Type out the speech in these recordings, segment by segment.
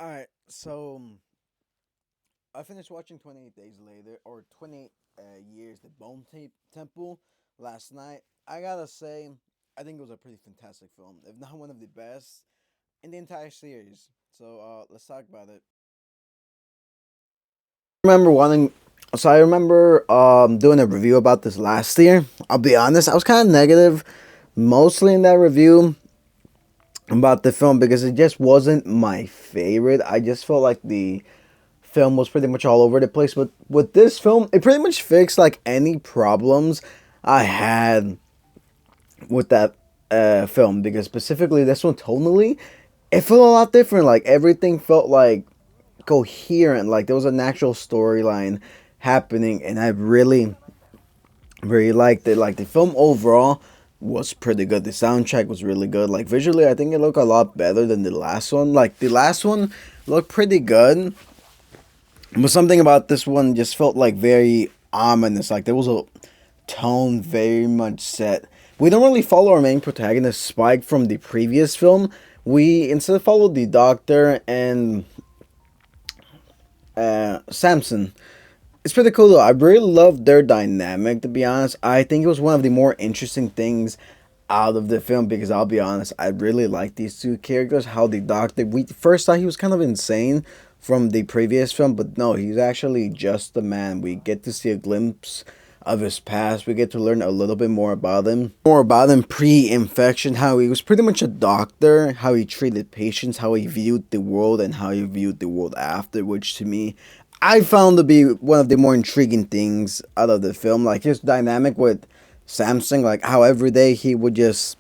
All right, so I finished watching 28 Days Later or 28 Years the Temple last night. I gotta say, I think it was a pretty fantastic film, if not one of the best in the entire series. So let's talk about it. Remember wanting, so I remember doing a review about this last year. I'll be honest, I was kind of negative, mostly in that review about the film because it just wasn't my favorite. I just felt like the film was pretty much all over the place. But with this film, it pretty much fixed like any problems I had with that film because specifically this one tonally, it felt a lot different. Like everything felt like coherent. Like there was a natural storyline happening, and I really liked it. Like the film overall was pretty good. The soundtrack was really good. Like visually, I think it looked a lot better than the last one. Like the last one looked pretty good, but something about this one just felt like very ominous. Like there was a tone very much set. We don't really follow our main protagonist Spike from the previous film. We instead followed the Doctor and Samson. It's pretty cool though. I really loved their dynamic. To be honest, I think it was one of the more interesting things out of the film because I'll be honest, I really like these two characters. How the Doctor, we first thought he was kind of insane from the previous film, but no, he's actually just a man. We get to see a glimpse of his past. We get to learn a little bit more about him pre-infection, how he was pretty much a doctor, how he treated patients, how he viewed the world, and how he viewed the world after, which to me I found to be one of the more intriguing things out of the film. Like his dynamic with Samsung, like how every day he would just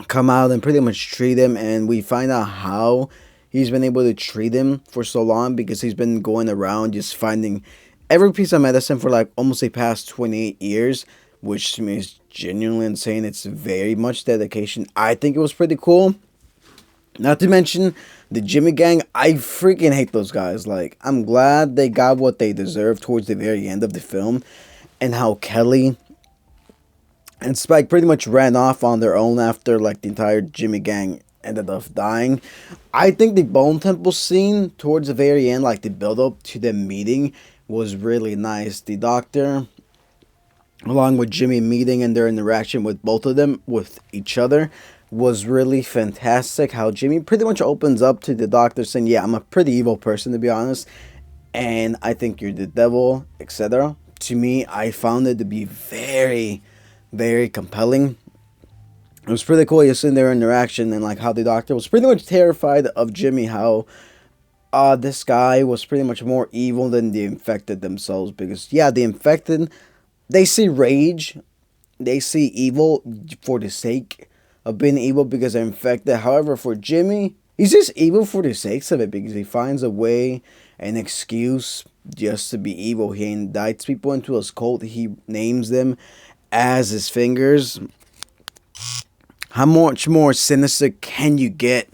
come out and pretty much treat him, and we find out how he's been able to treat him for so long because he's been going around just finding every piece of medicine for like almost the past 28 years, which to me is genuinely insane. It's very much dedication. I think it was pretty cool. Not to mention the Jimmy Gang. I freaking hate those guys. Like, I'm glad they got what they deserved towards the very end of the film, and how Kelly and Spike pretty much ran off on their own after like the entire Jimmy Gang ended up dying. I think the Bone Temple scene towards the very end, like the build up to the meeting, was really nice. The Doctor, along with Jimmy meeting and their interaction with both of them with each other, was really fantastic. How Jimmy pretty much opens up to the Doctor saying, "Yeah, I'm a pretty evil person to be honest, and I think you're the devil," etc. To me, I found it to be very compelling. It was pretty cool just seeing their interaction and like how the Doctor was pretty much terrified of Jimmy. How this guy was pretty much more evil than the infected themselves, because yeah, the infected, they see rage, they see evil for the sake of being evil because they're infected. However, for Jimmy, he's just evil for the sakes of it because he finds a way, an excuse just to be evil. He indicts people into his cult. He names them as his fingers. How much more sinister can you get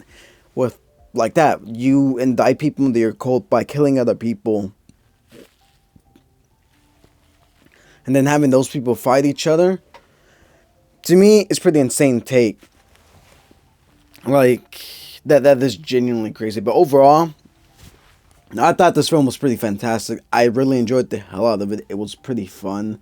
with like that? You indict people into your cult by killing other people and then having those people fight each other. To me, it's pretty insane take. Like that is genuinely crazy. But overall, I thought this film was pretty fantastic. I really enjoyed the hell out of it. It was pretty fun.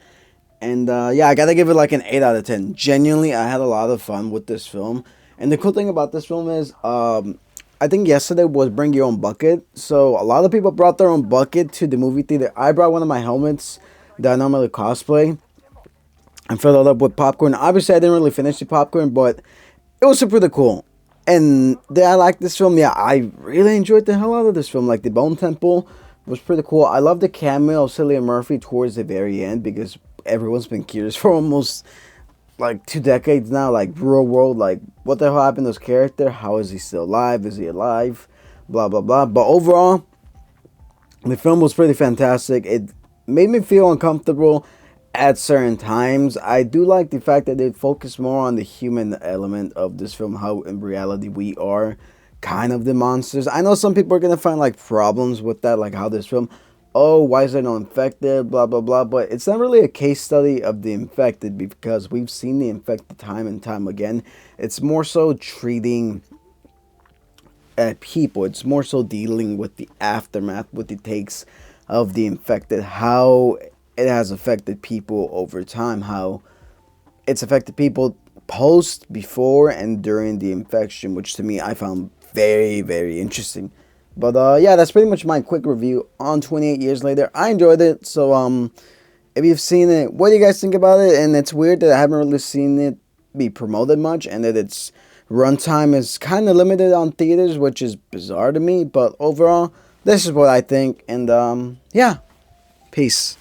And yeah, I gotta give it like an 8 out of 10. Genuinely, I had a lot of fun with this film. And the cool thing about this film is, I think yesterday was Bring Your Own Bucket. So a lot of people brought their own bucket to the movie theater. I brought one of my helmets that I normally cosplay and filled it up with popcorn. Obviously, I didn't really finish the popcorn, but it was super cool. And did I like this film? Yeah, I really enjoyed the hell out of this film. Like the Bone Temple was pretty cool. I love the cameo of Cillian Murphy towards the very end because everyone's been curious for almost like 2 decades now. Like real world, like what the hell happened to his character? How is he still alive? Is he alive? Blah blah blah. But overall, the film was pretty fantastic. It made me feel uncomfortable at certain times. I do like the fact that they focus more on the human element of this film, how in reality we are kind of the monsters. I know some people are gonna find like problems with that, like how this film, oh, why is there no infected, blah blah blah. But it's not really a case study of the infected because we've seen the infected time and time again. It's more so treating at people. It's more so dealing with the aftermath, what it takes of the infected, how it has affected people over time, how it's affected people post, before, and during the infection, which to me I found very, very interesting. But yeah, that's pretty much my quick review on 28 Years Later. I enjoyed it. So if you've seen it, what do you guys think about it? And it's weird that I haven't really seen it be promoted much, and that its runtime is kind of limited on theaters, which is bizarre to me. But overall, this is what I think. And yeah, peace.